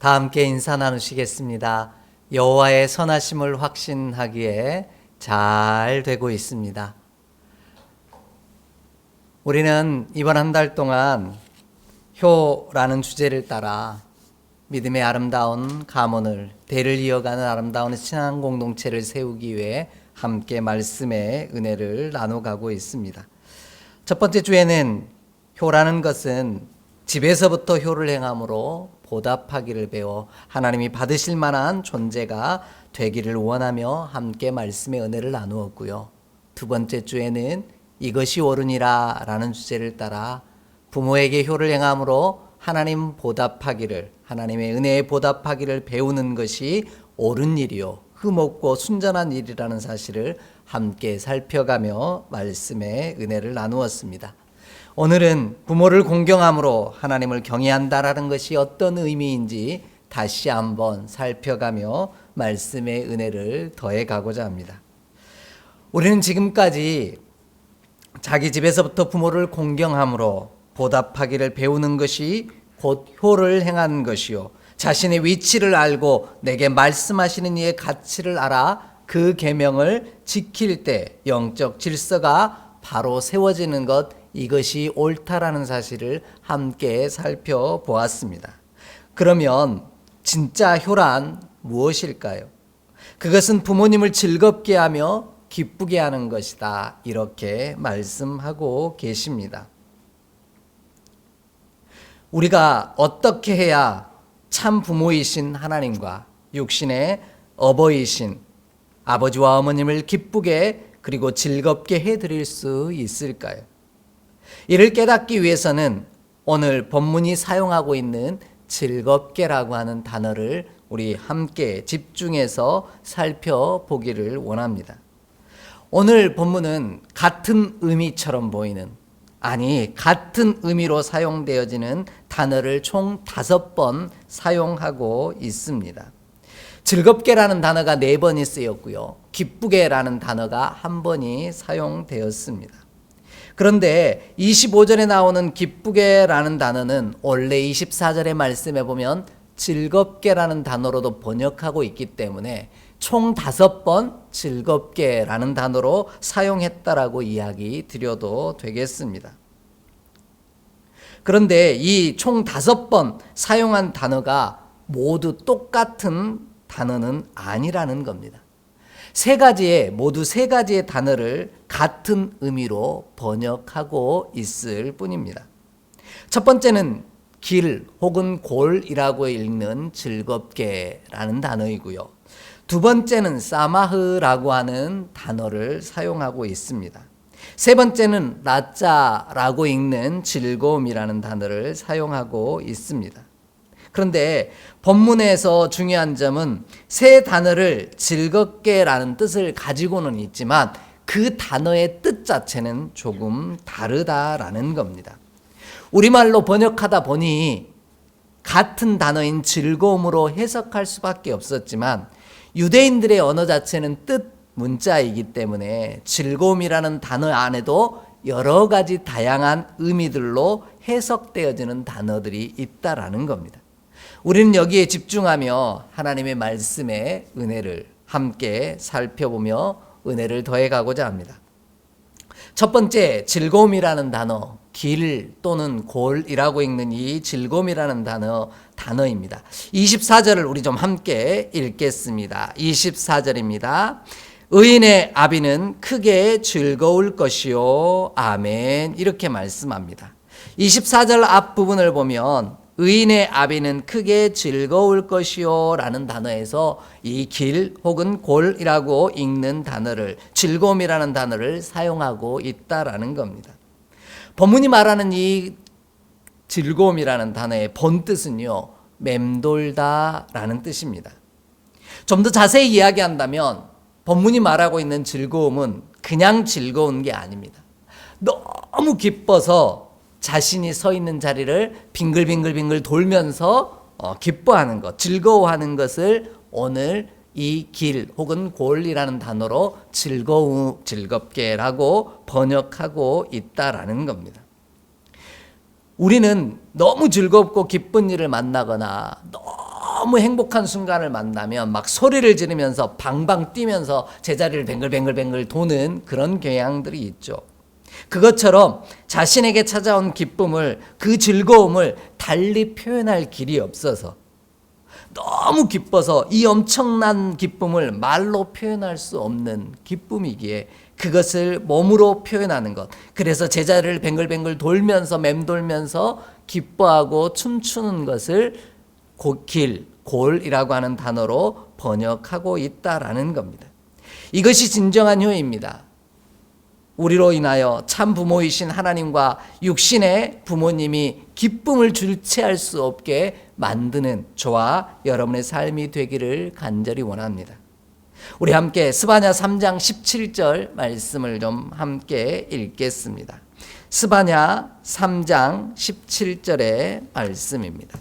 다 함께 인사 나누시겠습니다. 여호와의 선하심을 확신하기에 잘 되고 있습니다. 우리는 이번 한 달 동안 효라는 주제를 따라 믿음의 아름다운 가문을, 대를 이어가는 아름다운 신앙 공동체를 세우기 위해 함께 말씀의 은혜를 나눠가고 있습니다. 첫 번째 주에는 효라는 것은 집에서부터 효를 행함으로 보답하기를 배워 하나님이 받으실 만한 존재가 되기를 원하며 함께 말씀의 은혜를 나누었고요. 두 번째 주에는 이것이 옳으니라 라는 주제를 따라 부모에게 효를 행함으로 하나님 보답하기를, 하나님의 은혜에 보답하기를 배우는 것이 옳은 일이요 흠없고 순전한 일이라는 사실을 함께 살펴가며 말씀의 은혜를 나누었습니다. 오늘은 부모를 공경함으로 하나님을 경외한다라는 것이 어떤 의미인지 다시 한번 살펴가며 말씀의 은혜를 더해가고자 합니다. 우리는 지금까지 자기 집에서부터 부모를 공경함으로 보답하기를 배우는 것이 곧 효를 행하는 것이요, 자신의 위치를 알고 내게 말씀하시는 이의 가치를 알아 그 계명을 지킬 때 영적 질서가 바로 세워지는 것, 이것이 옳다라는 사실을 함께 살펴보았습니다. 그러면 진짜 효란 무엇일까요? 그것은 부모님을 즐겁게 하며 기쁘게 하는 것이다, 이렇게 말씀하고 계십니다. 우리가 어떻게 해야 참 부모이신 하나님과 육신의 어버이신 아버지와 어머님을 기쁘게 그리고 즐겁게 해드릴 수 있을까요? 이를 깨닫기 위해서는 오늘 본문이 사용하고 있는 즐겁게라고 하는 단어를 우리 함께 집중해서 살펴보기를 원합니다. 오늘 본문은 같은 의미처럼 보이는, 아니 같은 의미로 사용되어지는 단어를 총 5번 사용하고 있습니다. 즐겁게라는 단어가 4번이 쓰였고요, 기쁘게라는 단어가 1번이 사용되었습니다. 그런데 25절에 나오는 기쁘게라는 단어는 원래 24절의 말씀에 보면 즐겁게라는 단어로도 번역하고 있기 때문에 총 5번 즐겁게라는 단어로 사용했다라고 이야기 드려도 되겠습니다. 그런데 이 총 5번 사용한 단어가 모두 똑같은 단어는 아니라는 겁니다. 모두 세 가지의 단어를 같은 의미로 번역하고 있을 뿐입니다. 첫 번째는 길 혹은 골이라고 읽는 즐겁게라는 단어이고요. 두 번째는 사마흐라고 하는 단어를 사용하고 있습니다. 세 번째는 라짜라고 읽는 즐거움이라는 단어를 사용하고 있습니다. 그런데 본문에서 중요한 점은 세 단어를 즐겁게라는 뜻을 가지고는 있지만 그 단어의 뜻 자체는 조금 다르다라는 겁니다. 우리말로 번역하다 보니 같은 단어인 즐거움으로 해석할 수밖에 없었지만 유대인들의 언어 자체는 뜻 문자이기 때문에 즐거움이라는 단어 안에도 여러 가지 다양한 의미들로 해석되어지는 단어들이 있다라는 겁니다. 우리는 여기에 집중하며 하나님의 말씀의 은혜를 함께 살펴보며 은혜를 더해가고자 합니다. 첫 번째, 즐거움이라는 단어, 길 또는 골이라고 읽는 이 즐거움이라는 단어입니다. 24절을 우리 좀 함께 읽겠습니다. 24절입니다. 의인의 아비는 크게 즐거울 것이요 아멘, 이렇게 말씀합니다. 24절 앞부분을 보면 의인의 아비는 크게 즐거울 것이요 라는 단어에서 이 길 혹은 골이라고 읽는 단어를, 즐거움이라는 단어를 사용하고 있다라는 겁니다. 본문이 말하는 이 즐거움이라는 단어의 본뜻은요, 맴돌다 라는 뜻입니다. 좀 더 자세히 이야기한다면 본문이 말하고 있는 즐거움은 그냥 즐거운 게 아닙니다. 너무 기뻐서 자신이 서 있는 자리를 빙글빙글 돌면서 기뻐하는 것, 즐거워하는 것을 오늘 이 길 혹은 골이라는 단어로 즐겁게라고 번역하고 있다라는 겁니다. 우리는 너무 즐겁고 기쁜 일을 만나거나 너무 행복한 순간을 만나면 막 소리를 지르면서 방방 뛰면서 제자리를 뱅글뱅글 도는 그런 경향들이 있죠. 그것처럼 자신에게 찾아온 기쁨을, 그 즐거움을 달리 표현할 길이 없어서 너무 기뻐서 이 엄청난 기쁨을 말로 표현할 수 없는 기쁨이기에 그것을 몸으로 표현하는 것. 그래서 제자리를 뱅글뱅글 돌면서 맴돌면서 기뻐하고 춤추는 것을 골이라고 하는 단어로 번역하고 있다라는 겁니다. 이것이 진정한 효입니다. 우리로 인하여 참 부모이신 하나님과 육신의 부모님이 기쁨을 주체할 수 없게 만드는 저와 여러분의 삶이 되기를 간절히 원합니다. 우리 함께 스바냐 3장 17절 말씀을 좀 함께 읽겠습니다. 스바냐 3장 17절의 말씀입니다.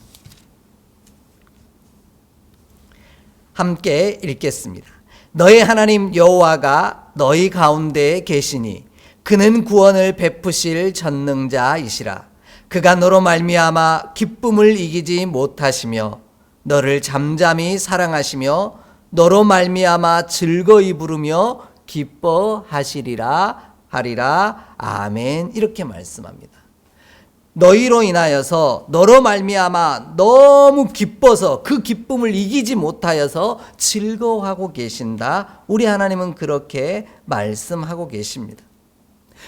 함께 읽겠습니다. 너희 하나님 여호와가 너희 가운데에 계시니 그는 구원을 베푸실 전능자이시라. 그가 너로 말미암아 기쁨을 이기지 못하시며 너를 잠잠히 사랑하시며 너로 말미암아 즐거이 부르며 기뻐하시리라 하리라. 아멘. 이렇게 말씀합니다. 너희로 인하여서 너로 말미암아 너무 기뻐서 그 기쁨을 이기지 못하여서 즐거워하고 계신다. 우리 하나님은 그렇게 말씀하고 계십니다.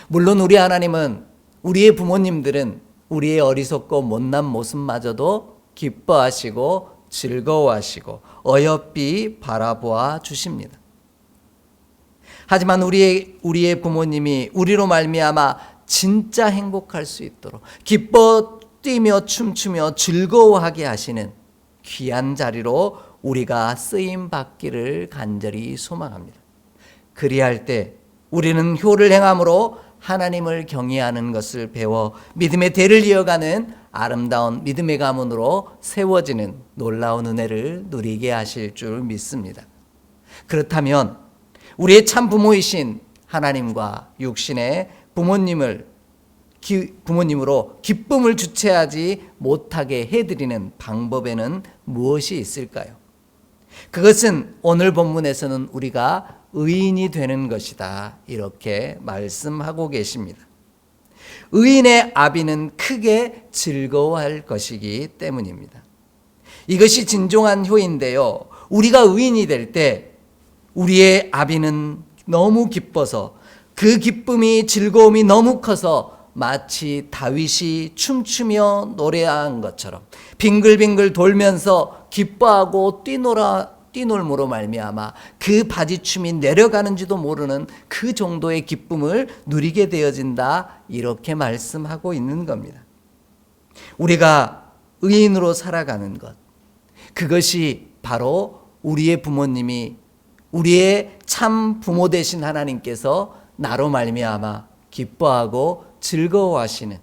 물론 우리 하나님은, 우리의 부모님들은 우리의 어리석고 못난 모습마저도 기뻐하시고 즐거워하시고 어여삐 바라보아 주십니다. 하지만 우리의 부모님이 우리로 말미암아 진짜 행복할 수 있도록 기뻐 뛰며 춤추며 즐거워하게 하시는 귀한 자리로 우리가 쓰임 받기를 간절히 소망합니다. 그리할 때 우리는 효를 행함으로 하나님을 경외하는 것을 배워 믿음의 대를 이어가는 아름다운 믿음의 가문으로 세워지는 놀라운 은혜를 누리게 하실 줄 믿습니다. 그렇다면 우리의 참 부모이신 하나님과 육신의 부모님으로 기쁨을 주체하지 못하게 해드리는 방법에는 무엇이 있을까요? 그것은 오늘 본문에서는 우리가 의인이 되는 것이다, 이렇게 말씀하고 계십니다. 의인의 아비는 크게 즐거워할 것이기 때문입니다. 이것이 진정한 효인데요, 우리가 의인이 될 때 우리의 아비는 너무 기뻐서 그 기쁨이, 즐거움이 너무 커서 마치 다윗이 춤추며 노래한 것처럼 빙글빙글 돌면서 기뻐하고 뛰놀므로 말미암아 그 바지춤이 내려가는지도 모르는 그 정도의 기쁨을 누리게 되어진다, 이렇게 말씀하고 있는 겁니다. 우리가 의인으로 살아가는 것, 그것이 바로 우리의 부모님이, 우리의 참 부모 되신 하나님께서 나로 말미암아 기뻐하고 즐거워하시는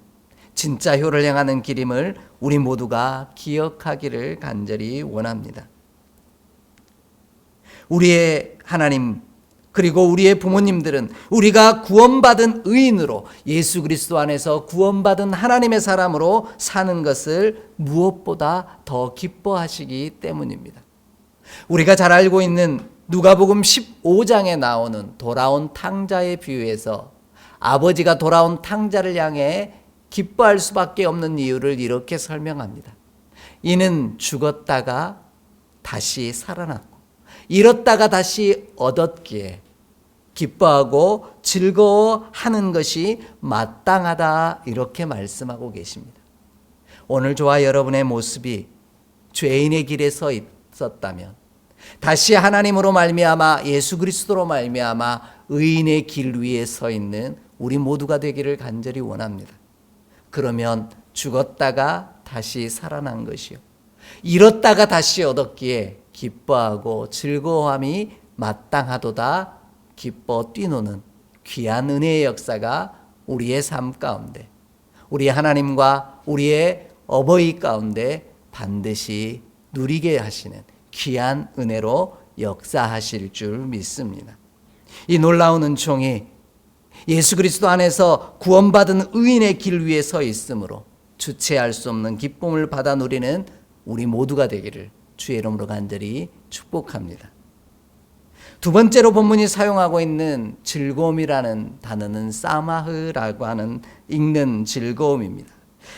진짜 효를 행하는 길임을 우리 모두가 기억하기를 간절히 원합니다. 우리의 하나님, 그리고 우리의 부모님들은 우리가 구원받은 의인으로 예수 그리스도 안에서 구원받은 하나님의 사람으로 사는 것을 무엇보다 더 기뻐하시기 때문입니다. 우리가 잘 알고 있는 누가복음 15장에 나오는 돌아온 탕자의 비유에서 아버지가 돌아온 탕자를 향해 기뻐할 수밖에 없는 이유를 이렇게 설명합니다. 이는 죽었다가 다시 살아났고 잃었다가 다시 얻었기에 기뻐하고 즐거워하는 것이 마땅하다, 이렇게 말씀하고 계십니다. 오늘 저와 여러분의 모습이 죄인의 길에 서 있었다면 다시 하나님으로 말미암아 예수 그리스도로 말미암아 의인의 길 위에 서 있는 우리 모두가 되기를 간절히 원합니다. 그러면 죽었다가 다시 살아난 것이요, 잃었다가 다시 얻었기에 기뻐하고 즐거워함이 마땅하도다, 기뻐 뛰노는 귀한 은혜의 역사가 우리의 삶 가운데, 우리 하나님과 우리의 어버이 가운데 반드시 누리게 하시는 귀한 은혜로 역사하실 줄 믿습니다. 이 놀라운 은총이 예수 그리스도 안에서 구원받은 의인의 길 위에 서 있으므로 주체할 수 없는 기쁨을 받아 누리는 우리 모두가 되기를 주의 이름으로 간절히 축복합니다. 두 번째로 본문이 사용하고 있는 즐거움이라는 단어는 사마흐라고 하는 읽는 즐거움입니다.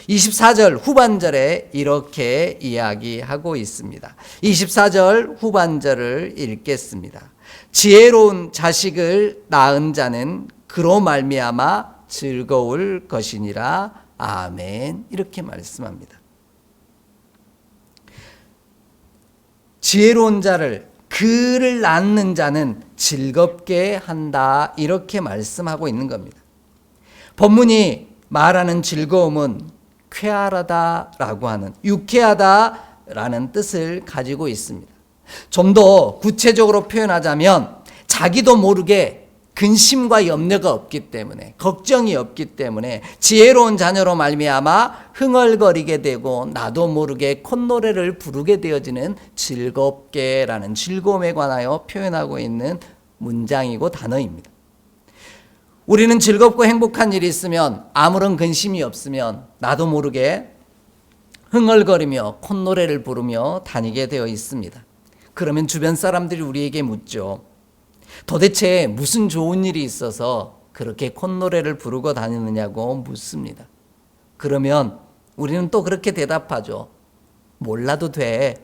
24절 후반절에 이렇게 이야기하고 있습니다. 24절 후반절을 읽겠습니다. 지혜로운 자식을 낳은 자는 그로 말미암아 즐거울 것이니라. 아멘. 이렇게 말씀합니다. 지혜로운 자를, 그를 낳는 자는 즐겁게 한다. 이렇게 말씀하고 있는 겁니다. 본문이 말하는 즐거움은 쾌활하다라고 하는, 유쾌하다라는 뜻을 가지고 있습니다. 좀 더 구체적으로 표현하자면 자기도 모르게 근심과 염려가 없기 때문에, 걱정이 없기 때문에 지혜로운 자녀로 말미암아 흥얼거리게 되고 나도 모르게 콧노래를 부르게 되어지는 즐겁게라는 즐거움에 관하여 표현하고 있는 문장이고 단어입니다. 우리는 즐겁고 행복한 일이 있으면, 아무런 근심이 없으면 나도 모르게 흥얼거리며 콧노래를 부르며 다니게 되어 있습니다. 그러면 주변 사람들이 우리에게 묻죠. 도대체 무슨 좋은 일이 있어서 그렇게 콧노래를 부르고 다니느냐고 묻습니다. 그러면 우리는 또 그렇게 대답하죠. 몰라도 돼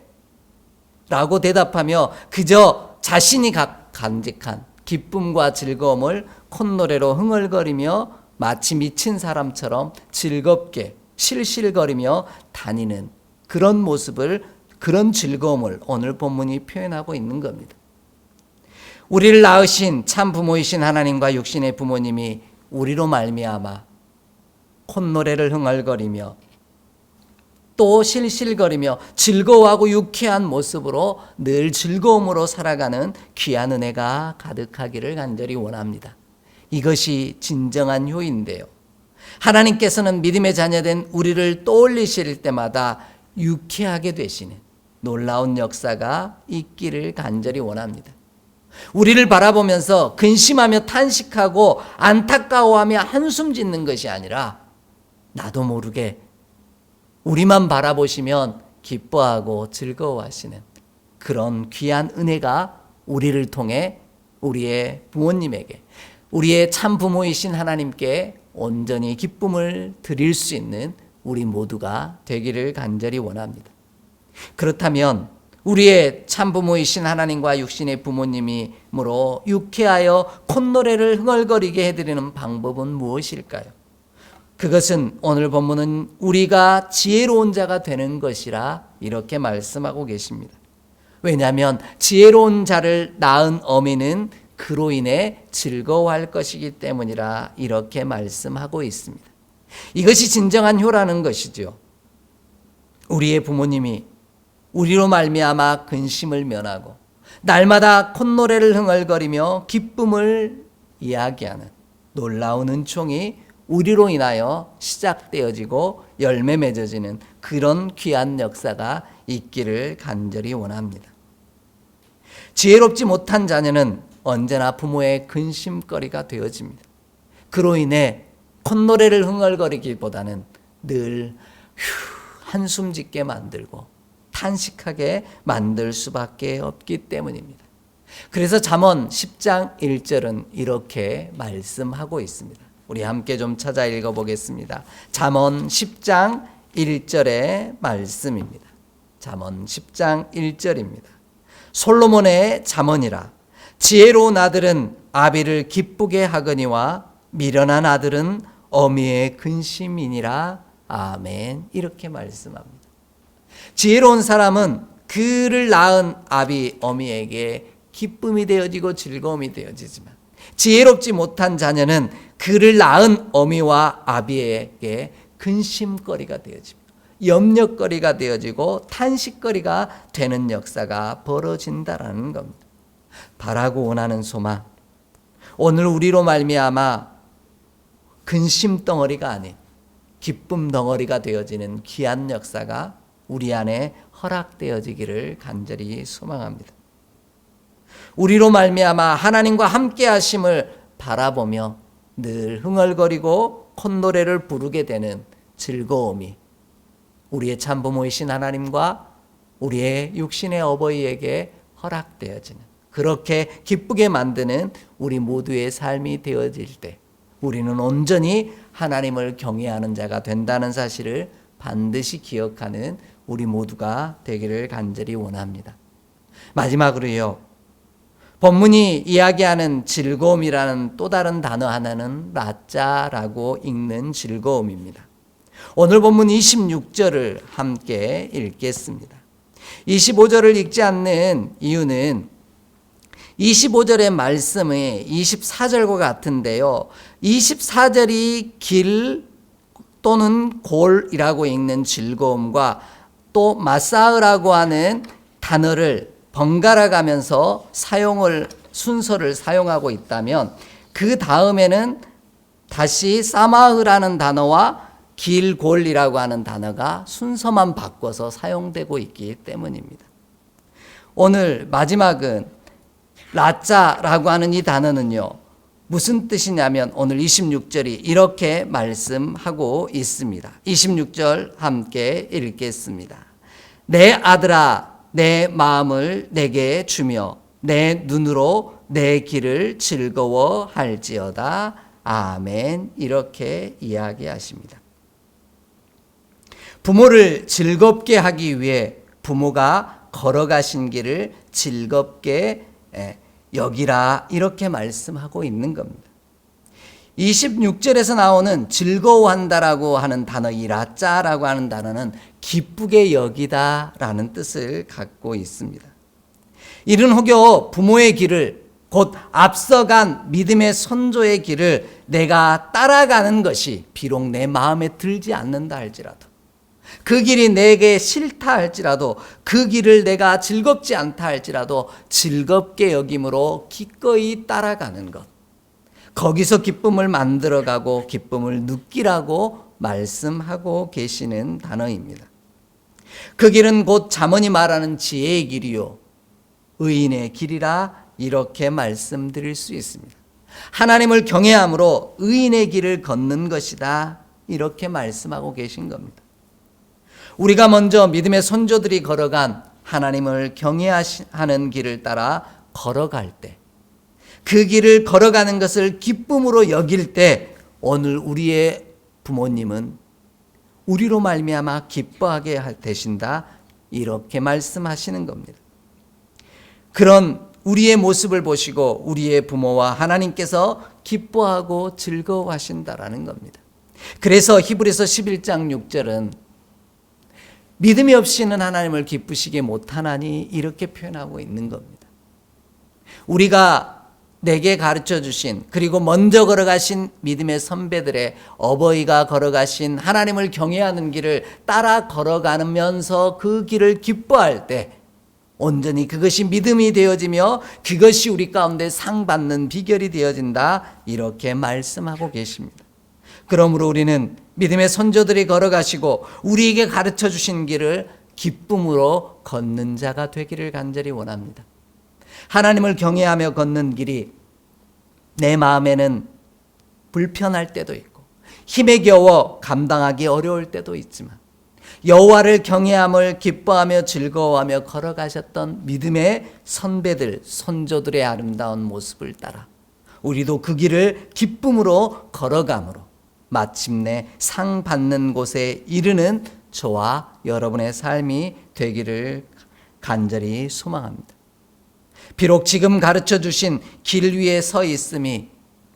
라고 대답하며 그저 자신이 간직한 기쁨과 즐거움을 콧노래로 흥얼거리며 마치 미친 사람처럼 즐겁게 실실거리며 다니는 그런 모습을, 그런 즐거움을 오늘 본문이 표현하고 있는 겁니다. 우리를 낳으신 참 부모이신 하나님과 육신의 부모님이 우리로 말미암아 콧노래를 흥얼거리며 또 실실거리며 즐거워하고 유쾌한 모습으로 늘 즐거움으로 살아가는 귀한 은혜가 가득하기를 간절히 원합니다. 이것이 진정한 효인데요. 하나님께서는 믿음의 자녀된 우리를 떠올리실 때마다 유쾌하게 되시는 놀라운 역사가 있기를 간절히 원합니다. 우리를 바라보면서 근심하며 탄식하고 안타까워하며 한숨 짓는 것이 아니라 나도 모르게 우리만 바라보시면 기뻐하고 즐거워하시는 그런 귀한 은혜가 우리를 통해 우리의 부모님에게, 우리의 참 부모이신 하나님께 온전히 기쁨을 드릴 수 있는 우리 모두가 되기를 간절히 원합니다. 그렇다면 우리의 참부모이신 하나님과 육신의 부모님이므로 유쾌하여 콧노래를 흥얼거리게 해드리는 방법은 무엇일까요? 그것은 오늘 본문은 우리가 지혜로운 자가 되는 것이라 이렇게 말씀하고 계십니다. 왜냐하면 지혜로운 자를 낳은 어미는 그로 인해 즐거워할 것이기 때문이라 이렇게 말씀하고 있습니다. 이것이 진정한 효라는 것이죠. 우리의 부모님이 우리로 말미암아 근심을 면하고 날마다 콧노래를 흥얼거리며 기쁨을 이야기하는 놀라운 은총이 우리로 인하여 시작되어지고 열매 맺어지는 그런 귀한 역사가 있기를 간절히 원합니다. 지혜롭지 못한 자녀는 언제나 부모의 근심거리가 되어집니다. 그로 인해 콧노래를 흥얼거리기보다는 늘 한숨 짓게 만들고 탄식하게 만들 수밖에 없기 때문입니다. 그래서 잠언 10장 1절은 이렇게 말씀하고 있습니다. 우리 함께 좀 찾아 읽어보겠습니다. 잠언 10장 1절의 말씀입니다. 잠언 10장 1절입니다. 솔로몬의 잠언이라. 지혜로운 아들은 아비를 기쁘게 하거니와 미련한 아들은 어미의 근심이니라. 아멘. 이렇게 말씀합니다. 지혜로운 사람은 그를 낳은 아비 어미에게 기쁨이 되어지고 즐거움이 되어지지만 지혜롭지 못한 자녀는 그를 낳은 어미와 아비에게 근심거리가 되어집니다. 염려거리가 되어지고 탄식거리가 되는 역사가 벌어진다라는 겁니다. 바라고 원하는 소망, 오늘 우리로 말미암아 근심 덩어리가 아닌 기쁨 덩어리가 되어지는 귀한 역사가 우리 안에 허락되어지기를 간절히 소망합니다. 우리로 말미암아 하나님과 함께 하심을 바라보며 늘 흥얼거리고 콧노래를 부르게 되는 즐거움이 우리의 참부모이신 하나님과 우리의 육신의 어버이에게 허락되어지는, 그렇게 기쁘게 만드는 우리 모두의 삶이 되어질 때 우리는 온전히 하나님을 경외하는 자가 된다는 사실을 반드시 기억하는 우리 모두가 되기를 간절히 원합니다. 마지막으로요, 본문이 이야기하는 즐거움이라는 또 다른 단어 하나는 라짜라고 읽는 즐거움입니다. 오늘 본문 26절을 함께 읽겠습니다. 25절을 읽지 않는 이유는 25절의 말씀이 24절과 같은데요, 24절이 길 또는 골이라고 읽는 즐거움과 또 마사흐라고 하는 단어를 번갈아 가면서 순서를 사용하고 있다면, 그 다음에는 다시 사마흐라는 단어와 길골이라고 하는 단어가 순서만 바꿔서 사용되고 있기 때문입니다. 오늘 마지막은 라짜라고 하는 이 단어는요, 무슨 뜻이냐면 오늘 26절이 이렇게 말씀하고 있습니다. 26절 함께 읽겠습니다. 내 아들아, 내 마음을 내게 주며 내 눈으로 내 길을 즐거워할지어다. 아멘. 이렇게 이야기하십니다. 부모를 즐겁게 하기 위해 부모가 걸어가신 길을 즐겁게 여기라, 이렇게 말씀하고 있는 겁니다. 26절에서 나오는 즐거워한다라고 하는 단어, 이 라짜라고 하는 단어는 기쁘게 여기다라는 뜻을 갖고 있습니다. 이른 혹여 부모의 길을, 곧 앞서간 믿음의 선조의 길을 내가 따라가는 것이 비록 내 마음에 들지 않는다 할지라도, 그 길이 내게 싫다 할지라도, 그 길을 내가 즐겁지 않다 할지라도 즐겁게 여김으로 기꺼이 따라가는 것, 거기서 기쁨을 만들어가고 기쁨을 느끼라고 말씀하고 계시는 단어입니다. 그 길은 곧 잠언이 말하는 지혜의 길이요 의인의 길이라, 이렇게 말씀드릴 수 있습니다. 하나님을 경외함으로 의인의 길을 걷는 것이다, 이렇게 말씀하고 계신 겁니다. 우리가 먼저 믿음의 선조들이 걸어간 하나님을 경외하는 길을 따라 걸어갈 때, 그 길을 걸어가는 것을 기쁨으로 여길 때 오늘 우리의 부모님은 우리로 말미암아 기뻐하게 되신다, 이렇게 말씀하시는 겁니다. 그런 우리의 모습을 보시고 우리의 부모와 하나님께서 기뻐하고 즐거워하신다라는 겁니다. 그래서 히브리서 11장 6절은 믿음이 없이는 하나님을 기쁘시게 못하나니, 이렇게 표현하고 있는 겁니다. 우리가 내게 가르쳐 주신, 그리고 먼저 걸어가신 믿음의 선배들의 어버이가 걸어가신 하나님을 경외하는 길을 따라 걸어가면서 그 길을 기뻐할 때 온전히 그것이 믿음이 되어지며 그것이 우리 가운데 상 받는 비결이 되어진다, 이렇게 말씀하고 계십니다. 그러므로 우리는 믿음의 선조들이 걸어가시고 우리에게 가르쳐 주신 길을 기쁨으로 걷는 자가 되기를 간절히 원합니다. 하나님을 경외하며 걷는 길이 내 마음에는 불편할 때도 있고 힘에 겨워 감당하기 어려울 때도 있지만, 여호와를 경외함을 기뻐하며 즐거워하며 걸어가셨던 믿음의 선배들, 선조들의 아름다운 모습을 따라 우리도 그 길을 기쁨으로 걸어감으로 마침내 상 받는 곳에 이르는 저와 여러분의 삶이 되기를 간절히 소망합니다. 비록 지금 가르쳐 주신 길 위에 서 있음이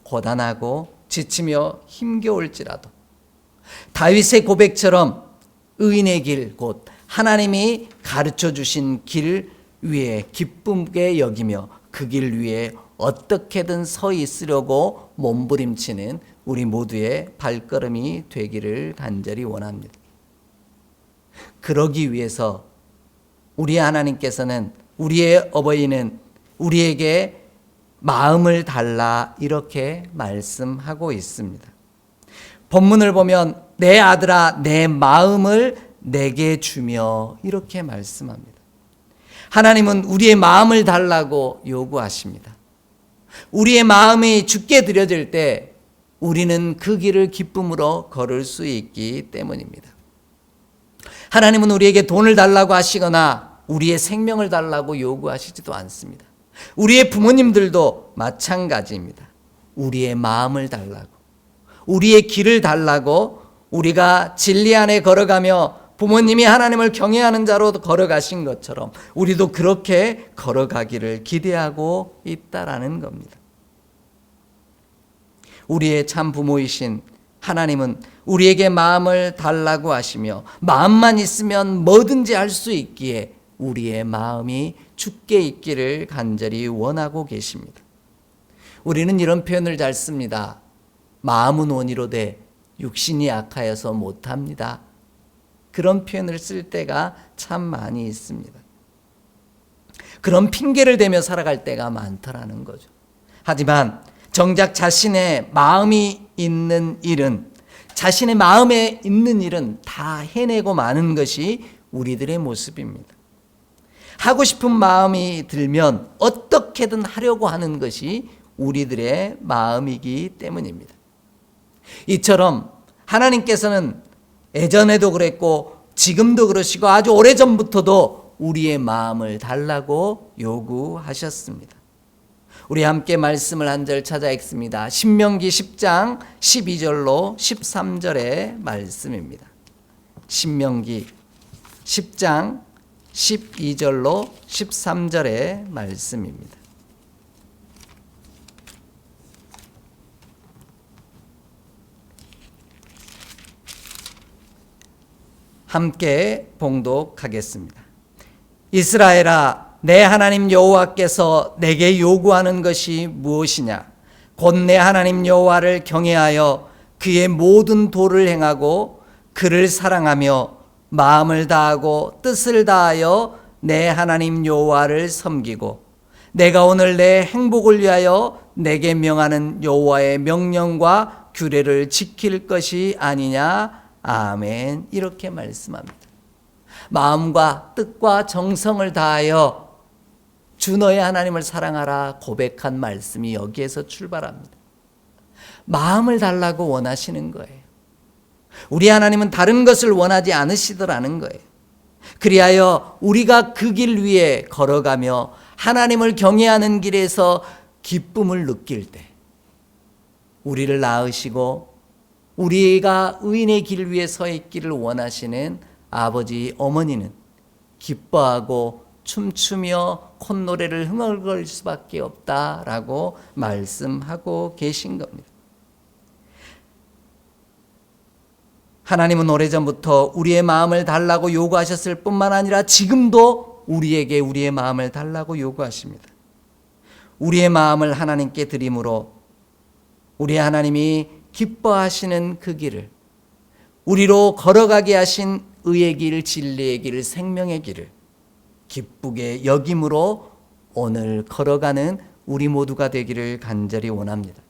고단하고 지치며 힘겨울지라도 다윗의 고백처럼 의인의 길, 곧 하나님이 가르쳐 주신 길 위에 기쁘게 여기며 그 길 위에 어떻게든 서 있으려고 몸부림치는 우리 모두의 발걸음이 되기를 간절히 원합니다. 그러기 위해서 우리 하나님께서는, 우리의 어버이는 우리에게 마음을 달라, 이렇게 말씀하고 있습니다. 본문을 보면 내 아들아 내 마음을 내게 주며, 이렇게 말씀합니다. 하나님은 우리의 마음을 달라고 요구하십니다. 우리의 마음이 주께 드려질 때 우리는 그 길을 기쁨으로 걸을 수 있기 때문입니다. 하나님은 우리에게 돈을 달라고 하시거나 우리의 생명을 달라고 요구하시지도 않습니다. 우리의 부모님들도 마찬가지입니다. 우리의 마음을 달라고, 우리의 길을 달라고, 우리가 진리 안에 걸어가며 부모님이 하나님을 경외하는 자로 걸어가신 것처럼 우리도 그렇게 걸어가기를 기대하고 있다라는 겁니다. 우리의 참 부모이신 하나님은 우리에게 마음을 달라고 하시며 마음만 있으면 뭐든지 할 수 있기에 우리의 마음이 주께 있기를 간절히 원하고 계십니다. 우리는 이런 표현을 잘 씁니다. 마음은 원이로되 육신이 약하여서 못합니다. 그런 표현을 쓸 때가 참 많이 있습니다. 그런 핑계를 대며 살아갈 때가 많더라는 거죠. 하지만 정작 자신의 마음이 있는 일은, 자신의 마음에 있는 일은 다 해내고 마는 것이 우리들의 모습입니다. 하고 싶은 마음이 들면 어떻게든 하려고 하는 것이 우리들의 마음이기 때문입니다. 이처럼 하나님께서는 예전에도 그랬고 지금도 그러시고 아주 오래전부터도 우리의 마음을 달라고 요구하셨습니다. 우리 함께 말씀을 한 절 찾아 읽습니다. 신명기 10장 12절로 13절의 말씀입니다. 신명기 10장 12절로 13절의 말씀입니다. 함께 봉독하겠습니다. 이스라엘아, 내 하나님 여호와께서 내게 요구하는 것이 무엇이냐? 곧 내 하나님 여호와를 경외하여 그의 모든 도를 행하고 그를 사랑하며 마음을 다하고 뜻을 다하여 내 하나님 여호와를 섬기고 내가 오늘 내 행복을 위하여 내게 명하는 여호와의 명령과 규례를 지킬 것이 아니냐? 아멘. 이렇게 말씀합니다. 마음과 뜻과 정성을 다하여 주 너의 하나님을 사랑하라 고백한 말씀이 여기에서 출발합니다. 마음을 달라고 원하시는 거예요. 우리 하나님은 다른 것을 원하지 않으시더라는 거예요. 그리하여 우리가 그 길 위에 걸어가며 하나님을 경외하는 길에서 기쁨을 느낄 때 우리를 낳으시고 우리가 의인의 길 위에 서 있기를 원하시는 아버지, 어머니는 기뻐하고 춤추며 콧노래를 흥얼거릴 수밖에 없다라고 말씀하고 계신 겁니다. 하나님은 오래전부터 우리의 마음을 달라고 요구하셨을 뿐만 아니라 지금도 우리에게 우리의 마음을 달라고 요구하십니다. 우리의 마음을 하나님께 드림으로 우리 하나님이 기뻐하시는 그 길을, 우리로 걸어가게 하신 의의 길, 진리의 길, 생명의 길을 기쁘게 여김으로 오늘 걸어가는 우리 모두가 되기를 간절히 원합니다.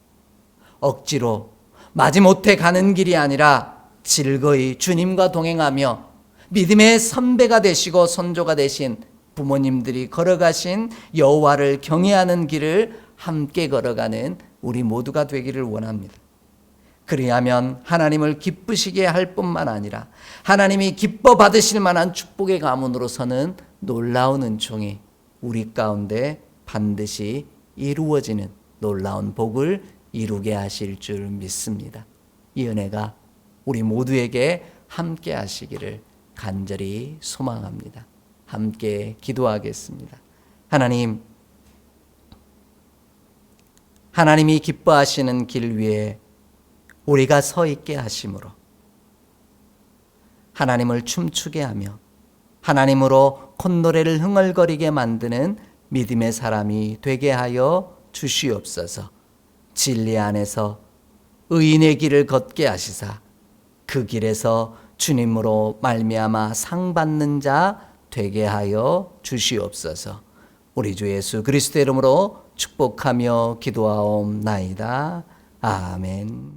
억지로 마지못해 가는 길이 아니라 즐거이 주님과 동행하며 믿음의 선배가 되시고 선조가 되신 부모님들이 걸어가신 여호와를 경외하는 길을 함께 걸어가는 우리 모두가 되기를 원합니다. 그리하면 하나님을 기쁘시게 할 뿐만 아니라 하나님이 기뻐 받으실 만한 축복의 가문으로서는 놀라운 은총이 우리 가운데 반드시 이루어지는 놀라운 복을 이루게 하실 줄 믿습니다. 이 은혜가 우리 모두에게 함께 하시기를 간절히 소망합니다. 함께 기도하겠습니다. 하나님이 기뻐하시는 길 위에 우리가 서 있게 하심으로 하나님을 춤추게 하며 하나님으로 콧노래를 흥얼거리게 만드는 믿음의 사람이 되게 하여 주시옵소서. 진리 안에서 의인의 길을 걷게 하시사 그 길에서 주님으로 말미암아 상 받는 자 되게 하여 주시옵소서. 우리 주 예수 그리스도의 이름으로 축복하며 기도하옵나이다. 아멘.